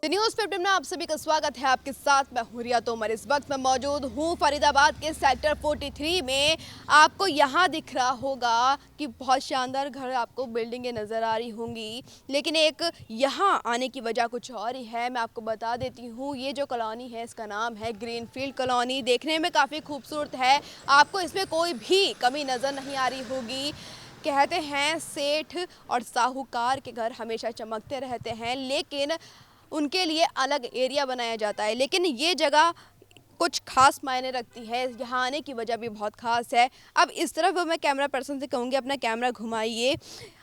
The news 15 में आप सभी का स्वागत है। आपके साथ मैं हूं रिया तोमर। इस वक्त मैं मौजूद हूं फरीदाबाद के सेक्टर 43 में। आपको यहां दिख रहा होगा कि बहुत शानदार घर आपको बिल्डिंगें नज़र आ रही होंगी, लेकिन एक यहां आने की वजह कुछ और ही है। मैं आपको बता देती हूं, ये जो कॉलोनी है इसका नाम है ग्रीनफील्ड कॉलोनी। देखने में काफ़ी खूबसूरत है, आपको इसमें कोई भी कमी नज़र नहीं आ रही होगी। कहते हैं सेठ और साहूकार के घर हमेशा चमकते रहते हैं, लेकिन उनके लिए अलग एरिया बनाया जाता है। लेकिन ये जगह कुछ खास मायने रखती है, यहाँ आने की वजह भी बहुत खास है। अब इस तरफ मैं कैमरा पर्सन से कहूँगी अपना कैमरा घुमाइए।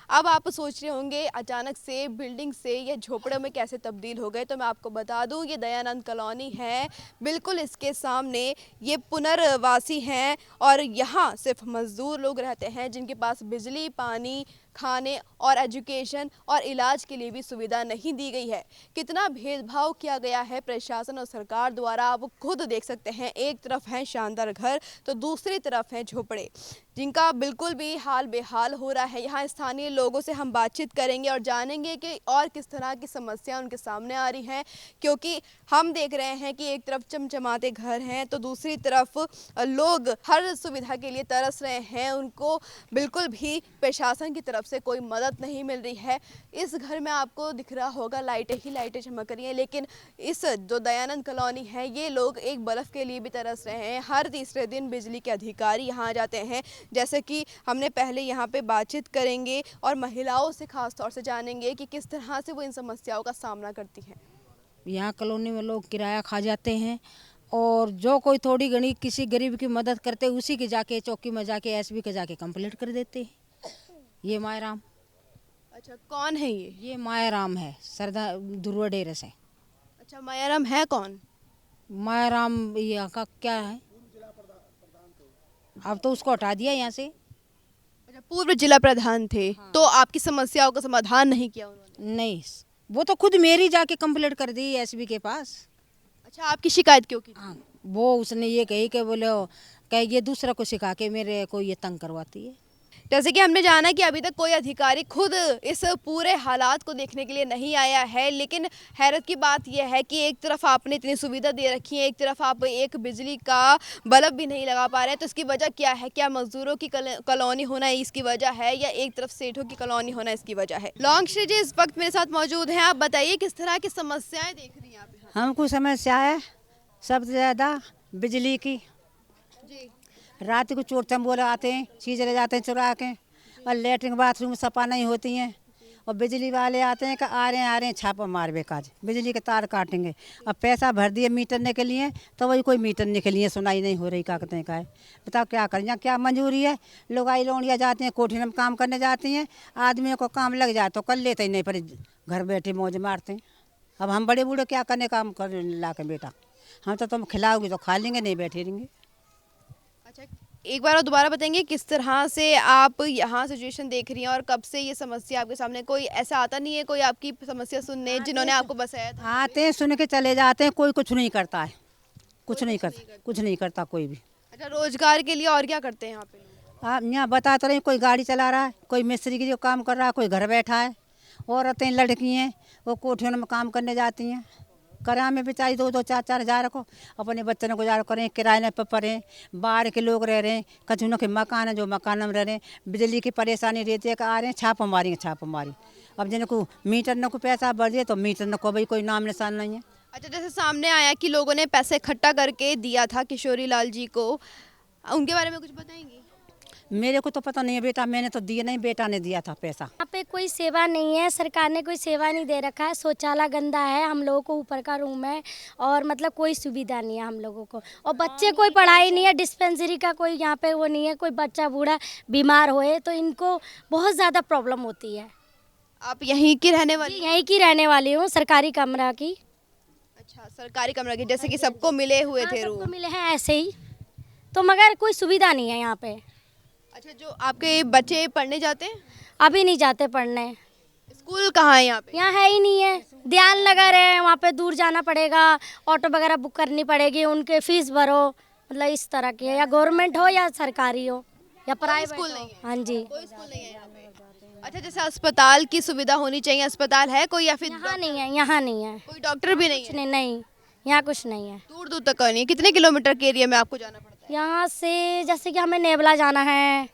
अब आप सोच रहे होंगे अचानक से बिल्डिंग से ये झोपड़े में कैसे तब्दील हो गए, तो मैं आपको बता दूं ये दयानंद कॉलोनी है। बिल्कुल इसके सामने ये पुनर्वासी हैं और यहाँ सिर्फ मज़दूर लोग रहते हैं जिनके पास बिजली, पानी, खाने और एजुकेशन और इलाज के लिए भी सुविधा नहीं दी गई है। कितना भेदभाव किया गया है प्रशासन और सरकार द्वारा, आप खुद देख सकते हैं। एक तरफ हैं शानदार घर तो दूसरी तरफ हैं झोपड़े जिनका बिल्कुल भी हाल बेहाल हो रहा है। यहाँ स्थानीय लोगों से हम बातचीत करेंगे और जानेंगे कि और किस तरह की समस्या उनके सामने आ रही हैं, क्योंकि हम देख रहे हैं कि एक तरफ चमचमाते घर हैं तो दूसरी तरफ लोग हर सुविधा के लिए तरस रहे हैं। उनको बिल्कुल भी प्रशासन की तरफ से कोई मदद नहीं मिल रही है। इस घर में आपको दिख रहा होगा लाइटें ही लाइटें चमक रही हैं, लेकिन इस जो दयानंद कॉलोनी है ये लोग एक बल्ब के लिए भी तरस रहे हैं। हर तीसरे दिन बिजली के अधिकारी यहाँ आ जाते हैं, जैसे कि हमने पहले यहाँ पे बातचीत करेंगे और महिलाओं से खास तौर से जानेंगे कि किस तरह से वो इन समस्याओं का सामना करती हैं। यहाँ कॉलोनी में लोग किराया खा जाते हैं और जो कोई थोड़ी घनी किसी गरीब की मदद करते उसी के जाके चौकी में जाके एसबी के जाके कंप्लेंट कर देते हैं। ये मायाराम। अच्छा, कौन है ये? ये मायाराम है, सरदार दुर्वा डेरे से। अच्छा, मायाराम है कौन? मायाराम यहाँ का क्या है, अब तो उसको हटा दिया यहाँ से। अच्छा, पूर्व जिला प्रधान थे। हाँ। तो आपकी समस्याओं का समाधान नहीं किया उन्होंने? नहीं, वो तो खुद मेरी जाके कंप्लेंट कर दी एसबी के पास। अच्छा, आपकी शिकायत क्यों की? हाँ, वो उसने ये कही कि बोले कह ये दूसरा को सिखा के मेरे को ये तंग करवाती है। जैसे कि हमने जाना कि अभी तक कोई अधिकारी खुद इस पूरे हालात को देखने के लिए नहीं आया है, लेकिन हैरत की बात यह है कि एक तरफ आपने इतनी सुविधा दे रखी है, एक तरफ आप एक बिजली का बल्ब भी नहीं लगा पा रहे हैं। तो इसकी वजह क्या है? क्या मजदूरों की कॉलोनी होना इसकी वजह है या एक तरफ सेठों की कॉलोनी होना इसकी वजह है? लॉन्ग श्री जी इस वक्त मेरे साथ मौजूद हैं। आप बताइए किस तरह की समस्याएं देख रही हैं आप यहाँ? हमको समस्या है सबसे ज़्यादा बिजली की। जी। रात को चोर चंबोल आते हैं, चीज़ ले जाते हैं चुरा के, और लेटरिन बाथरूम सफा नहीं होती हैं। और बिजली वाले आते हैं कि आ रहे हैं छापा मार बेकाज बिजली के तार काटेंगे। अब पैसा भर दिए मीटरने के लिए तो वही कोई मीटरने के लिए सुनाई नहीं हो रही। क्या कहते हैं, का है बताओ क्या करें, यहाँ क्या मंजूरी है। लोग आई लौंडिया जाते हैं कोठी में काम करने जाती हैं, आदमियों को काम लग जाए तो कर लेते ही, नहीं पर घर बैठे मौज मारते हैं। अब हम बड़े बूढ़े क्या करने काम कर ला के बेटा, हम तो तुम खिलाओगे तो खा लेंगे, नहीं बैठे रहेंगे। अच्छा, एक बार और दोबारा बताएंगे किस तरह से आप यहाँ सिचुएशन देख रही हैं और कब से ये समस्या आपके सामने? कोई ऐसा आता नहीं है कोई आपकी समस्या सुनने जिन्होंने आपको बसाया था? आते हैं सुन के चले जाते हैं, कोई कुछ नहीं करता है, कुछ नहीं करता कोई भी। अच्छा, रोजगार के लिए और क्या करते हैं यहाँ पे लोग? आप यहाँ बता तो रहे, कोई गाड़ी चला रहा है, कोई मिस्त्री की जो काम कर रहा है, कोई घर बैठा है। औरतें लड़की हैं वो कोठियों में काम करने जाती हैं, किराए में बेचारी 2-2 4-4 हज़ार को अपने बच्चों को गुजारा करें, किराए पर पड़े। बाहर के लोग रह रहे हैं, कचूनों के मकान है जो मकान में रह रहे हैं, बिजली की परेशानी रहती है कि आ रहे हैं छापा मारी। अब जिनको मीटर न को पैसा बढ़ जाए तो मीटर न को भाई कोई नाम निशान नहीं है। अच्छा, जैसे सामने आया कि लोगों ने पैसे इकट्ठा करके दिया था किशोरी लाल जी को, उनके बारे में कुछ बताएंगी? मेरे को तो पता नहीं है बेटा, मैंने तो दिया नहीं, बेटा ने दिया था पैसा। यहाँ पे कोई सेवा नहीं है, सरकार ने कोई सेवा नहीं दे रखा है। शौचालय गंदा है, हम लोगों को ऊपर का रूम है और मतलब कोई सुविधा नहीं है हम लोगों को। और बच्चे कोई पढ़ाई नहीं है, डिस्पेंसरी का कोई यहाँ पे वो नहीं है। कोई बच्चा बूढ़ा बीमार होए तो इनको बहुत ज़्यादा प्रॉब्लम होती है। आप यहीं की रहने वाली? यहीं की रहने वाली हूँ, सरकारी कमरा की। अच्छा, सरकारी कमरा की, जैसे कि सबको मिले हुए थे सबको रूम? मिले हैं ऐसे ही, तो मगर कोई सुविधा नहीं है यहाँ पे। अच्छा, जो आपके बच्चे पढ़ने जाते हैं? अभी नहीं जाते पढ़ने। स्कूल कहाँ है यहाँ पे? यहाँ है ही नहीं है, ध्यान लगा रहे, वहाँ पे दूर जाना पड़ेगा, ऑटो वगैरह बुक करनी पड़ेगी, उनके फीस भरो। मतलब इस तरह की है, या गवर्नमेंट हो या सरकारी हो या प्राइवेट स्कूल हो। नहीं है? हाँ जी, कोई स्कूल नहीं है यहाँ पे? अच्छा, जैसे अस्पताल की सुविधा होनी चाहिए, अस्पताल है कोई या फिर यहाँ नहीं है, यहाँ नहीं है, कोई डॉक्टर भी नहीं कुछ है? नहीं, नहीं यहाँ कुछ नहीं है। दूर दूर तक नहीं है। कितने किलोमीटर के एरिया में आपको जाना पड़ता है? यहाँ से जैसे कि हमें नेवला जाना है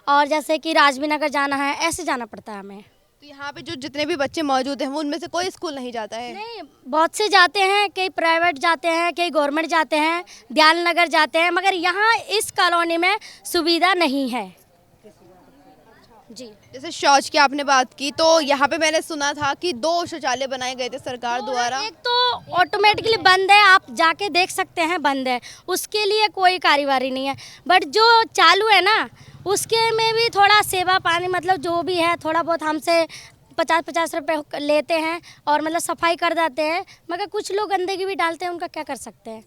और जैसे कि राजवी नगर जाना है, ऐसे जाना पड़ता है हमें। तो यहाँ पे जो जितने भी बच्चे मौजूद हैं वो उनमें से कोई स्कूल नहीं जाता है? नहीं, बहुत से जाते हैं, कई प्राइवेट जाते हैं, कई गवर्नमेंट जाते हैं, दयाल नगर जाते हैं, मगर यहाँ इस कॉलोनी में सुविधा नहीं है जी। जैसे शौच की आपने बात की, तो यहाँ पे मैंने सुना था कि 2 शौचालय बनाए गए थे सरकार द्वारा। एक तो ऑटोमेटिकली बंद है, आप जाके देख सकते हैं, बंद है, उसके लिए कोई कार्यवाही नहीं है। बट जो चालू है ना, उसके में भी थोड़ा सेवा पानी, मतलब जो भी है थोड़ा बहुत हमसे 50-50 रुपए लेते हैं और मतलब सफाई कर देते हैं, मगर कुछ लोग गंदगी भी डालते हैं, उनका क्या कर सकते हैं।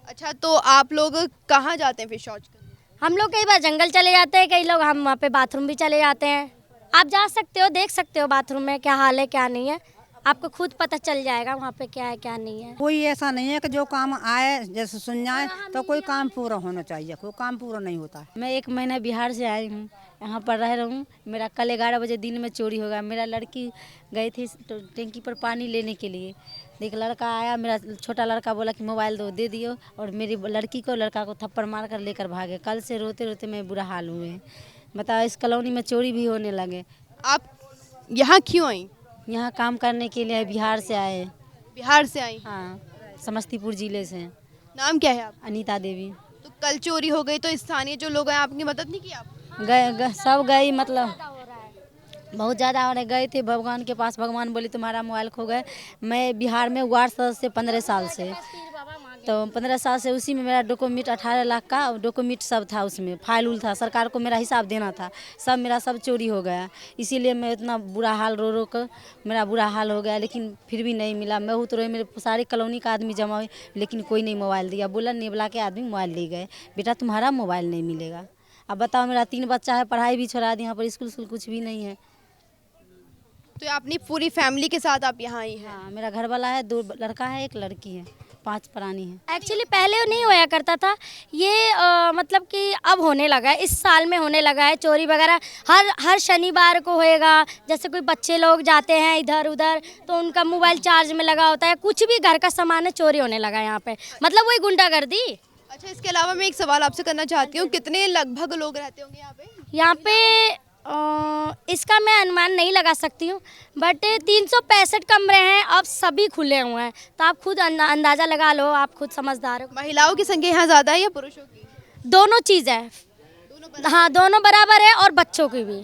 अच्छा, तो आप लोग कहाँ जाते हैं फिर शौच करने? हम लोग कई बार जंगल चले जाते हैं, कई लोग हम वहाँ पे बाथरूम भी चले जाते हैं। आप जा सकते हो, देख सकते हो बाथरूम में क्या हाल है क्या नहीं है, आपको खुद पता चल जाएगा वहाँ पे क्या है क्या नहीं है। कोई ऐसा नहीं है कि जो काम आए जैसे सुन जाए तो कोई काम पूरा होना चाहिए, कोई काम पूरा नहीं होता है। मैं 1 महीना बिहार से आई हूँ, यहाँ पर रह रहा हूँ। मेरा कल 11 बजे दिन में चोरी हो गया। मेरा लड़की गई थी टंकी पर पानी लेने के लिए, एक लड़का आया, मेरा छोटा लड़का बोला कि मोबाइल दे दियो, और मेरी लड़की को लड़का को थप्पड़ मार कर लेकर भागे। कल से रोते रोते मैं बुरा हाल हुए हैं। बताओ, इस कॉलोनी में चोरी भी होने लगे। आप यहाँ क्यों आई? यहाँ काम करने के लिए बिहार से आए। बिहार से आई? हाँ, समस्तीपुर जिले से। नाम क्या है आप? अनीता देवी। तो कल चोरी हो गई तो स्थानीय जो लोग हैं आपकी मदद नहीं की आप? सब गई, मतलब बहुत ज़्यादा होने गए थे भगवान के पास। भगवान बोले तुम्हारा मोबाइल खो गए। मैं बिहार में वार्ड सदस्य 15 साल से, तो 15 साल से उसी में मेरा डॉक्यूमेंट 18 लाख का डॉक्यूमेंट सब था, उसमें फाइल उल था, सरकार को मेरा हिसाब देना था, सब मेरा सब चोरी हो गया। इसीलिए मैं इतना बुरा हाल रो कर मेरा बुरा हाल हो गया, लेकिन फिर भी नहीं मिला। मैं तो रोई, मेरे सारे कॉलोनी का आदमी जमा हुए, लेकिन कोई नहीं मोबाइल दिया। बोला नेवला के आदमी मोबाइल ले गए, बेटा तुम्हारा मोबाइल नहीं मिलेगा। अब बताओ, मेरा 3 बच्चा है, पढ़ाई भी छोड़ा दी, यहाँ पर स्कूल कुछ भी नहीं है। तो अपनी पूरी फैमिली के साथ आप यहाँ आई हैं? हाँ, मेरा घर वाला है, 2 लड़का है, 1 लड़की है, 5 प्राणी है। एक्चुअली पहले नहीं होया करता था ये, मतलब कि अब होने लगा है, इस साल में होने लगा है। चोरी वगैरह हर शनिवार को होएगा। जैसे कोई बच्चे लोग जाते हैं इधर उधर, तो उनका मोबाइल चार्ज में लगा होता है, कुछ भी घर का सामान है, चोरी होने लगा है यहाँ पे, मतलब वही गुंडागर्दी। अच्छा, इसके अलावा मैं एक सवाल आपसे करना चाहती हूँ, कितने लगभग लोग रहते होंगे यहाँ पे? यहाँ पे इसका मैं अनुमान नहीं लगा सकती हूँ, बट 365 कमरे हैं, अब सभी खुले हुए हैं, तो आप खुद अंदाज़ा लगा लो, आप खुद समझदार हो। महिलाओं की संख्या यहाँ ज़्यादा है या पुरुषों की? दोनों चीज़ है, हाँ दोनों बराबर है, और बच्चों की भी।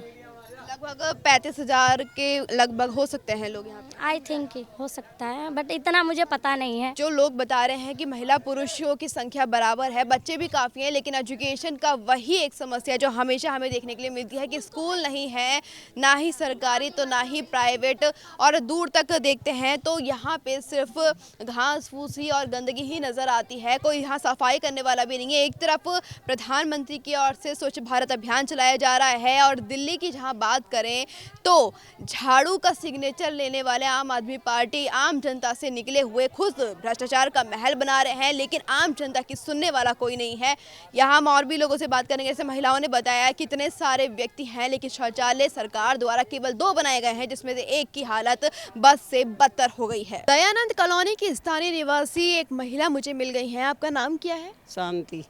लगभग 35,000 के लगभग हो सकते हैं लोग यहाँ पे। आई थिंक हो सकता है, बट इतना मुझे पता नहीं है। जो लोग बता रहे हैं कि महिला पुरुषों की संख्या बराबर है, बच्चे भी काफ़ी हैं, लेकिन एजुकेशन का वही एक समस्या जो हमेशा हमें देखने के लिए मिलती है कि स्कूल नहीं है, ना ही सरकारी तो ना ही प्राइवेट, और दूर तक देखते हैं तो यहाँ पे सिर्फ घास फूस ही और गंदगी ही नज़र आती है। कोई यहाँ सफाई करने वाला भी नहीं है। एक तरफ प्रधानमंत्री की ओर से स्वच्छ भारत अभियान चलाया जा रहा है, और दिल्ली की जहाँ बात करें तो झाड़ू का सिग्नेचर लेने वाले आम आदमी पार्टी आम जनता से निकले हुए खुद भ्रष्टाचार का महल बना रहे हैं, लेकिन आम जनता की सुनने वाला कोई नहीं है। यहाँ हम और भी लोगों से बात करेंगे। जैसे महिलाओं ने बताया कि इतने सारे व्यक्ति हैं, लेकिन शौचालय सरकार द्वारा केवल 2 बनाए गए हैं, जिसमें से एक की हालत बस से बदतर हो गई है। दयानंद कॉलोनी की स्थानीय निवासी एक महिला मुझे मिल गई है। आपका नाम क्या है? शांति।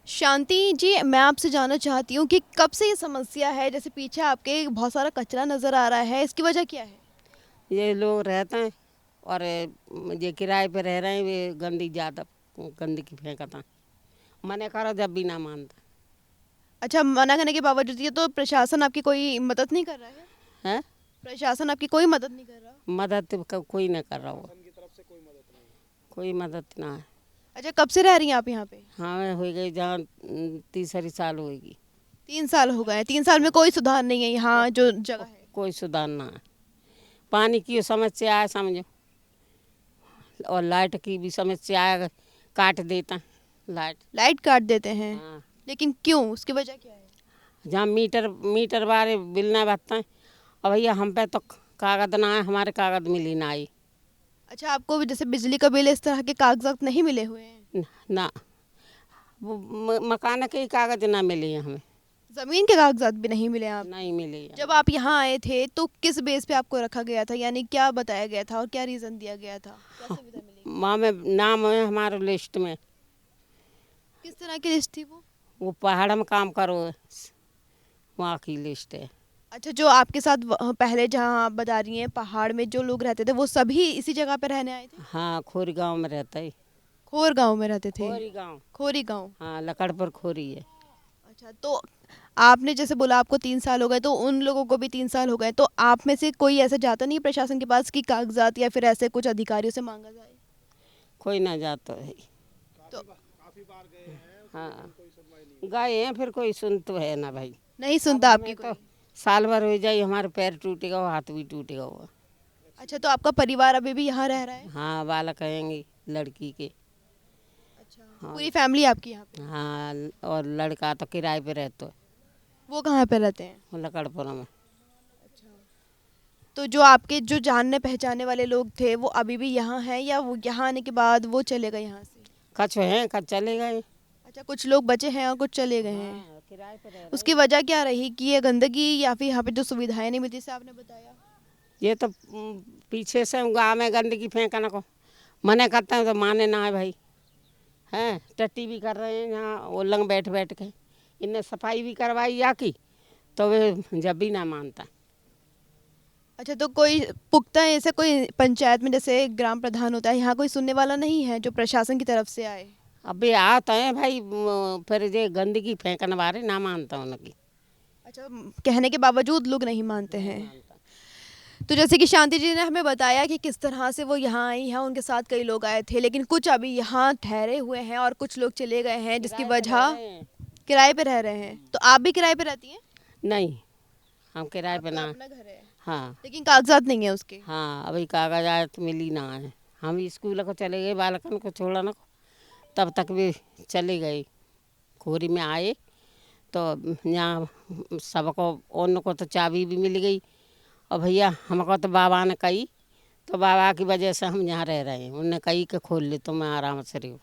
शांति जी, मैं आपसे जानना चाहती हूँ कि कब से ये समस्या है? जैसे पीछे आपके बहुत सारा कचरा नज़र आ रहा है, इसकी वजह क्या है? ये लोग रहते हैं और ये किराए पे रह रहे हैं, वे गंदगी फेंकता, मना करो जब भी ना मानता। अच्छा, मना करने के बावजूद ये तो प्रशासन आपकी कोई मदद नहीं कर रहा है? है प्रशासन आपकी कोई मदद नहीं कर रहा? मदद तो कोई नहीं कर रहा, वो कोई मदद ना है। अच्छा, कब से रह रही हैं आप यहाँ पे? हाँ, हो गई जहाँ 3 साल होगी। 3 साल हो गए। 3 साल में कोई सुधार नहीं है यहाँ जो जगह है? कोई सुधार ना है। पानी की समस्या है समझो, और लाइट की भी समस्या है, काट देता लाइट काट देते हैं। हाँ। लेकिन क्यों, उसकी वजह क्या है? जहाँ मीटर वाले बिल ना भरते हैं, और भैया हम पे तो कागज ना है, हमारे कागज मिली ना आई। अच्छा, आपको भी जैसे बिजली का बिल इस तरह के कागजात नहीं मिले हुए हैं? ना, वो मकान के ही कागज ना मिले हैं हमें। जमीन के कागजात भी नहीं मिले आप? नहीं मिले। जब आप यहाँ आए थे तो किस बेस पे आपको रखा गया था, यानी क्या बताया गया था और क्या रीजन दिया गया था, क्या सुविधा मिली? वहाँ में नाम है हमारे लिस्ट में, किस तरह की लिस्ट थी वो पहाड़ में काम करो, वहाँ की लिस्ट है। अच्छा, जो आपके साथ पहले जहाँ आप बता रही हैं पहाड़ में जो लोग रहते थे वो सभी इसी जगह पे रहने आए थे? हाँ, खोरी गांव में रहता है। खोर गांव में रहते थे? खोरी गांव। खोरी गांव। हाँ, लकड़पुर खोरी है। अच्छा, तो आपने जैसे बोला आपको 3 साल हो गए, तो उन लोगों को भी 3 साल हो गए, तो आप में से कोई ऐसा जाता नहीं प्रशासन के पास कि कागजात या फिर ऐसे कुछ अधिकारियों से मांगा जाए? कोई ना जाता है। तो हाँ, गए हैं, फिर कोई सुन तो है ना भाई। नहीं सुनता आपकी तो कोई? साल भर हो जाए, हमारे पैर टूटेगा, हाथ भी टूटेगा हुआ। अच्छा, तो आपका परिवार अभी भी यहाँ रह रहा है? हाँ, बालक कहेंगे लड़की के। अच्छा, पूरी फैमिली आपकी यहाँ पे? हाँ, और लड़का तो किराए पे रहता है, वो कहाँ पे रहते हैं? वो लकड़पुर में। तो जो आपके जो जानने पहचाने वाले लोग थे वो अभी भी यहाँ हैं या वो यहाँ आने के बाद वो चले गए यहाँ से? कछ हैं, कछ चले गए। अच्छा, कुछ लोग बचे हैं और कुछ चले गए हैं। हाँ, किराए पे रह उसकी वजह क्या रही कि ये गंदगी या फिर यहाँ पे जो सुविधाएं नहीं मिलती, जैसे आपने बताया? ये तो पीछे से गाँव में गंदगी फेंकने को मना करते हैं, तो माने ना है भाई। हैं, टट्टी भी कर रहे हैं यहाँ ओलंग बैठ बैठ के, इनने सफाई भी करवाई या की, तो वे जब भी ना मानता। अच्छा, तो कोई पुख्ता ऐसे कोई पंचायत में जैसे ग्राम प्रधान होता है, यहाँ कोई सुनने वाला नहीं है जो प्रशासन की तरफ से आए? अबे आते हैं भाई, फिर ये गंदगी फेंकने वाले ना मानता उनकी। अच्छा, कहने के बावजूद लोग नहीं मानते हैं। तो जैसे कि शांति जी ने हमें बताया कि किस तरह से वो यहाँ आई हैं, उनके साथ कई लोग आए थे, लेकिन कुछ अभी यहाँ ठहरे हुए हैं और कुछ लोग चले गए हैं, जिसकी वजह किराए पे रह रहे हैं। तो आप भी किराए पे रहती हैं? नहीं, हम किराए पे आपका ना। अपना घर है हाँ लेकिन कागजात नहीं है उसके? हाँ, अभी कागज आए तो मिली ना है। हम स्कूल को चले गए, बालकन को छोड़ने को, तब तक भी चले गए। खोरी में आए तो यहाँ सबको, उनको तो चाबी भी मिल गई, और भैया हमको तो बाबा ने कही, तो बाबा की वजह से हम यहाँ रह रहे हैं। उनने कही कि खोल ले तो मैं आराम से रहूँ।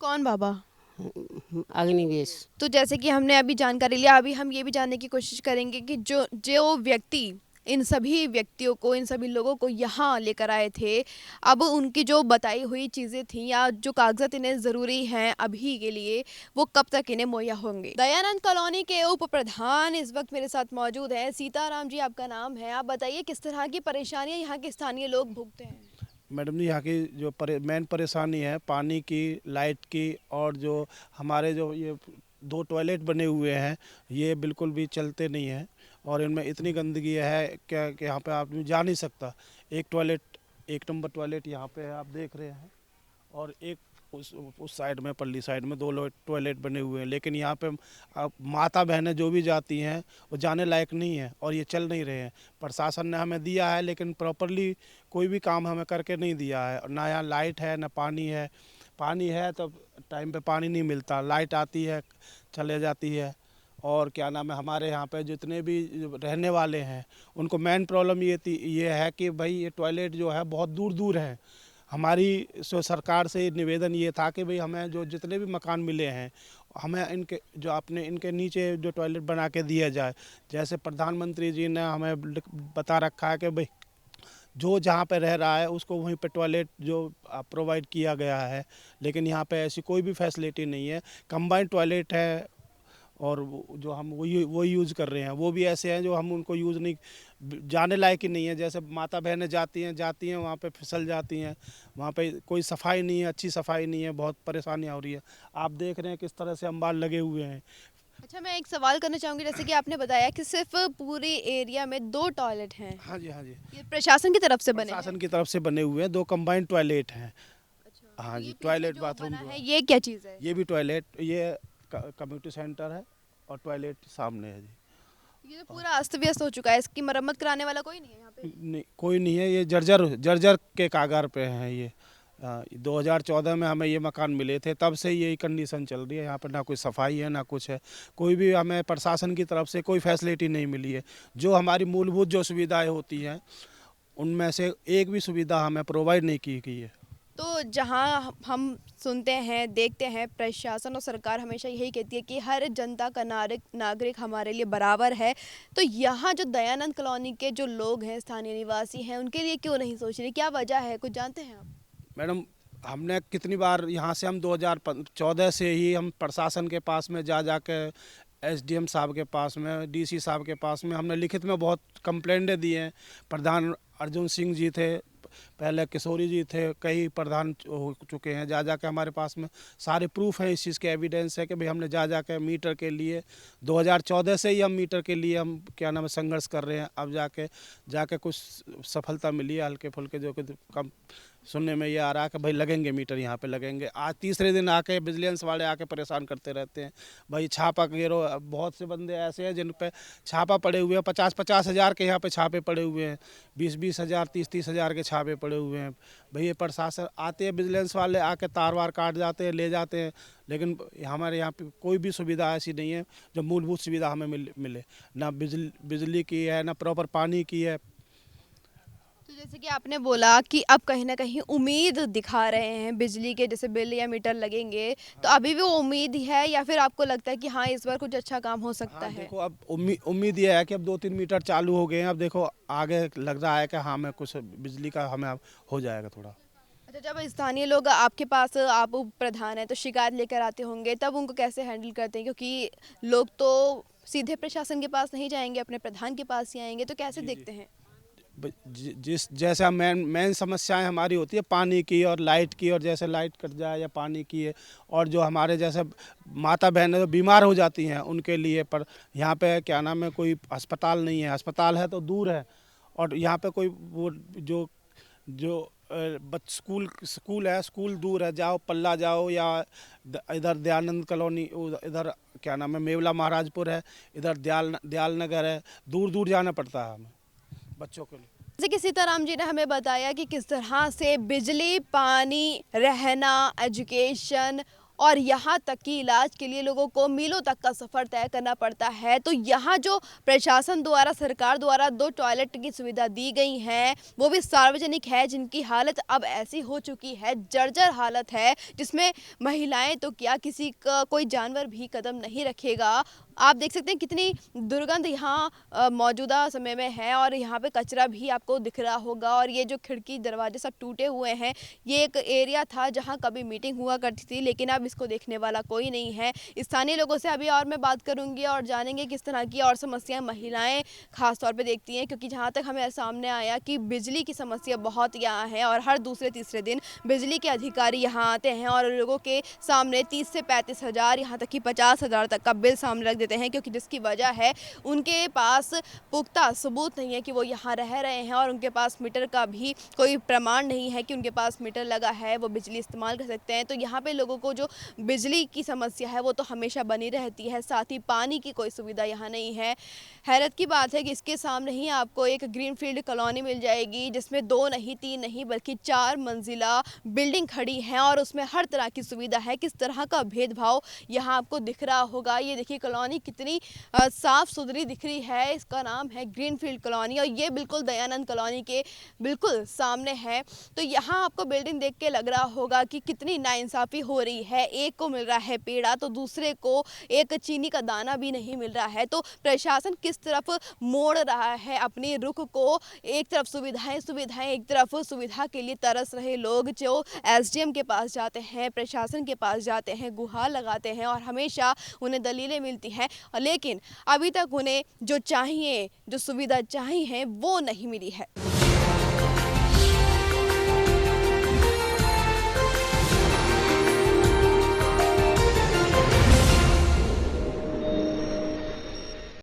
कौन बाबा? अग्निवेश। तो जैसे कि हमने अभी जानकारी लिया, अभी हम ये भी जानने की कोशिश करेंगे कि जो जो व्यक्ति इन सभी व्यक्तियों को, इन सभी लोगों को यहाँ लेकर आए थे, अब उनकी जो बताई हुई चीज़ें थी या जो कागजात इन्हें ज़रूरी हैं अभी के लिए, वो कब तक इन्हें मुहैया होंगे? दयानंद कॉलोनी के उप प्रधान इस वक्त मेरे साथ मौजूद हैं। सीताराम जी आपका नाम है, आप बताइए किस तरह की परेशानियाँ यहाँ के स्थानीय लोग भुगते हैं? मैडम जी, यहाँ की जो मेन परेशानी है पानी की, लाइट की, और जो हमारे जो ये 2 टॉयलेट बने हुए हैं ये बिल्कुल भी चलते नहीं हैं, और इनमें इतनी गंदगी है क्या कि यहाँ पे आदमी जा नहीं सकता। एक टॉयलेट, 1 नंबर टॉयलेट यहाँ पे है, आप देख रहे हैं, और एक उस साइड में, पल्ली साइड में 2 टॉयलेट बने हुए हैं, लेकिन यहाँ पे अब माता बहनें जो भी जाती हैं वो जाने लायक नहीं है, और ये चल नहीं रहे हैं। प्रशासन ने हमें दिया है लेकिन प्रॉपरली कोई भी काम हमें करके नहीं दिया है। और ना यहाँ लाइट है ना पानी है। पानी है तो टाइम पे पानी नहीं मिलता, लाइट आती है चले जाती है। और क्या नाम है, हमारे यहाँ पे जितने भी रहने वाले हैं उनको मेन प्रॉब्लम ये है कि भाई ये टॉयलेट जो है बहुत दूर दूर है। हमारी सरकार से निवेदन ये था कि भाई हमें जो जितने भी मकान मिले हैं हमें इनके जो अपने इनके नीचे जो टॉयलेट बना के दिया जाए। जैसे प्रधानमंत्री जी ने हमें बता रखा है कि भाई जो जहाँ पे रह रहा है उसको वहीं पे टॉयलेट जो प्रोवाइड किया गया है, लेकिन यहाँ पे ऐसी कोई भी फैसिलिटी नहीं है। कंबाइंड टॉयलेट है, और जो हम वही यूज़ कर रहे हैं वो भी ऐसे हैं जो हम उनको यूज़ नहीं, जाने लायक ही नहीं है। जैसे माता बहनें जाती हैं वहाँ पे फिसल जाती हैं, वहाँ पे कोई सफाई नहीं है, अच्छी सफाई नहीं है, बहुत परेशानियाँ हो रही है। आप देख रहे हैं किस तरह से अंबार लगे हुए हैं। अच्छा, मैं एक सवाल करना चाहूँगी, जैसे कि आपने बताया कि सिर्फ पूरे एरिया में 2 टॉयलेट हैं, हाँ जी, हाँ जी, ये प्रशासन की तरफ से बने हैं? प्रशासन की तरफ से बने हुए हैं 2 कंबाइंड टॉयलेट हैं। हाँ जी, ये पीछे टॉयलेट जो बाथरूम बना जो है है, ये क्या चीज़ है? ये भी टॉयलेट, ये कम्युनिटी सेंटर है, और टॉयलेट सामने है जी। ये तो पूरा अस्त व्यस्त हो चुका है, इसकी मरम्मत कराने वाला कोई नहीं है यहाँ पे? नहीं, कोई नहीं है, ये जर्जर के कागार पे हैं ये। 2014 में हमें ये मकान मिले थे, तब से यही कंडीशन चल रही है। यहाँ पर ना कोई सफाई है ना कुछ है, कोई भी हमें प्रशासन की तरफ से कोई फैसिलिटी नहीं मिली है। जो हमारी मूलभूत जो सुविधाएं होती हैं उनमें से एक भी सुविधा हमें प्रोवाइड नहीं की गई है। तो जहाँ हम सुनते हैं, देखते हैं, प्रशासन और सरकार हमेशा यही कहती है कि हर जनता का नागरिक हमारे लिए बराबर है। तो यहाँ जो दयानंद कॉलोनी के जो लोग हैं, स्थानीय निवासी हैं, उनके लिए क्यों नहीं सोच रहे? क्या वजह है, कुछ जानते हैं आप? मैडम, हमने कितनी बार यहाँ से हम 2014 से ही हम प्रशासन के पास में जा के एसडीएम साहब के पास में, डीसी साहब के पास में हमने लिखित में बहुत कंप्लेंटें दी हैं। प्रधान अर्जुन सिंह जी थे, पहले किशोरी जी थे, कई प्रधान हो चुके हैं। जा के हमारे पास में सारे प्रूफ हैं, इस चीज़ के एविडेंस है कि भाई हमने जा के मीटर के लिए 2014 से ही हम मीटर के लिए हम क्या नाम है संघर्ष कर रहे हैं। अब जाके कुछ सफलता मिली है, हल्के फुल्के जो कि कम सुनने में ये आ रहा है कि भाई लगेंगे मीटर, यहाँ पे लगेंगे। आज तीसरे दिन आके विजिलेंस वाले आके परेशान करते रहते हैं, भाई छापा गिरो। बहुत से बंदे ऐसे हैं जिन पे छापा पड़े हुए हैं, 50-50 हज़ार के यहाँ पे छापे पड़े हुए हैं, 20-20 हज़ार, 30-30 हज़ार के छापे पड़े हुए हैं। भाई ये प्रशासन आते हैं, विजिलेंस वाले आके तार वार काट जाते हैं, ले जाते हैं, लेकिन हमारे यहाँ पे कोई भी सुविधा ऐसी नहीं है जो मूलभूत सुविधा हमें मिले। ना बिजली की है, ना प्रॉपर पानी की है। तो जैसे कि आपने बोला कि अब कहीं ना कहीं उम्मीद दिखा रहे हैं बिजली के, जैसे बिल या मीटर लगेंगे, तो अभी भी वो उम्मीद ही है या फिर आपको लगता है कि हाँ इस बार कुछ अच्छा काम हो सकता है? देखो, अब उम्मीद ये है कि अब 2-3 मीटर चालू हो गए हैं। अब देखो आगे लग रहा है कि हाँ मैं कुछ बिजली का हमें अब हो जाएगा थोड़ा। अच्छा, जब स्थानीय लोग आपके पास, आप उप प्रधान हैं, तो शिकायत लेकर आते होंगे, तब उनको कैसे हैंडल करते हैं? क्योंकि लोग तो सीधे प्रशासन के पास नहीं जाएंगे, अपने प्रधान के पास ही आएंगे, तो कैसे देखते हैं? जिस जैसा मेन समस्याएं हमारी होती है पानी की और लाइट की, और जैसे लाइट कट जाए या पानी की है, और जो हमारे जैसे माता बहनें जो बीमार हो जाती हैं उनके लिए, पर यहाँ पे क्या नाम है कोई अस्पताल नहीं है, अस्पताल है तो दूर है, और यहाँ पे कोई वो जो स्कूल है, स्कूल दूर है, जाओ पल्ला जाओ, या इधर दयानंद कॉलोनी, इधर क्या नाम है मेवला महाराजपुर है, इधर दयाल नगर है, दूर दूर जाना पड़ता है हमें बच्चों के लिए। जैसे कि सीताराम जी ने हमें बताया कि किस तरह से बिजली, पानी, रहना, एजुकेशन और यहाँ तक कि इलाज के लिए लोगों को मीलों तक का सफ़र तय करना पड़ता है। तो यहाँ जो प्रशासन द्वारा, सरकार द्वारा 2 टॉयलेट की सुविधा दी गई है, वो भी सार्वजनिक है, जिनकी हालत अब ऐसी हो चुकी है, जर्जर हालत है, जिसमें महिलाएं तो क्या, किसी का कोई जानवर भी कदम नहीं रखेगा। आप देख सकते हैं कितनी दुर्गंध यहाँ मौजूदा समय में है, और यहाँ पे कचरा भी आपको दिख रहा होगा, और ये जो खिड़की दरवाजे सब टूटे हुए हैं, ये एक एरिया था जहाँ कभी मीटिंग हुआ करती थी, लेकिन अब इसको देखने वाला कोई नहीं है। स्थानीय लोगों से अभी और मैं बात करूँगी और जानेंगे किस तरह की और समस्याएं महिलाएं खास तौर पे देखती हैं, क्योंकि जहाँ तक हमें सामने आया कि बिजली की समस्या बहुत यहाँ है, और हर दूसरे तीसरे दिन बिजली के अधिकारी यहाँ आते हैं और लोगों के सामने 30 से 35 हज़ार, यहाँ तक कि 50 हज़ार तक का बिल सामने रख देते हैं, क्योंकि जिसकी वजह है उनके पास पुख्ता सबूत नहीं है कि वो यहाँ रह रहे हैं, और उनके पास मीटर का भी कोई प्रमाण नहीं है कि उनके पास मीटर लगा है, वो बिजली इस्तेमाल कर सकते हैं। तो यहाँ पे लोगों को जो बिजली की समस्या है वो तो हमेशा बनी रहती है, साथ ही पानी की कोई सुविधा यहाँ नहीं है। हैरत की बात है कि इसके सामने ही आपको एक ग्रीनफील्ड कॉलोनी मिल जाएगी, जिसमें 2 नहीं 3 नहीं बल्कि 4 मंजिला बिल्डिंग खड़ी है, और उसमें हर तरह की सुविधा है। किस तरह का भेदभाव यहाँ आपको दिख रहा होगा। ये देखिए कॉलोनी कितनी साफ सुथरी दिख रही है। इसका नाम है ग्रीनफील्ड कॉलोनी, और ये बिल्कुल दयानंद कॉलोनी के बिल्कुल सामने है। तो यहाँ आपको बिल्डिंग देख के लग रहा होगा कि कितनी नाइंसाफ़ी हो रही है। एक को मिल रहा है पेड़ा तो दूसरे को एक चीनी का दाना भी नहीं मिल रहा है। तो प्रशासन किस तरफ मोड़ रहा है अपनी रुख को, एक तरफ सुविधाएं, एक तरफ सुविधा के लिए तरस रहे लोग जो एसडीएम के पास जाते हैं, प्रशासन के पास जाते हैं, गुहार लगाते हैं, और हमेशा उन्हें दलीलें मिलती हैं, लेकिन अभी तक उन्हें जो चाहिए, जो सुविधा चाहिए वो नहीं मिली है।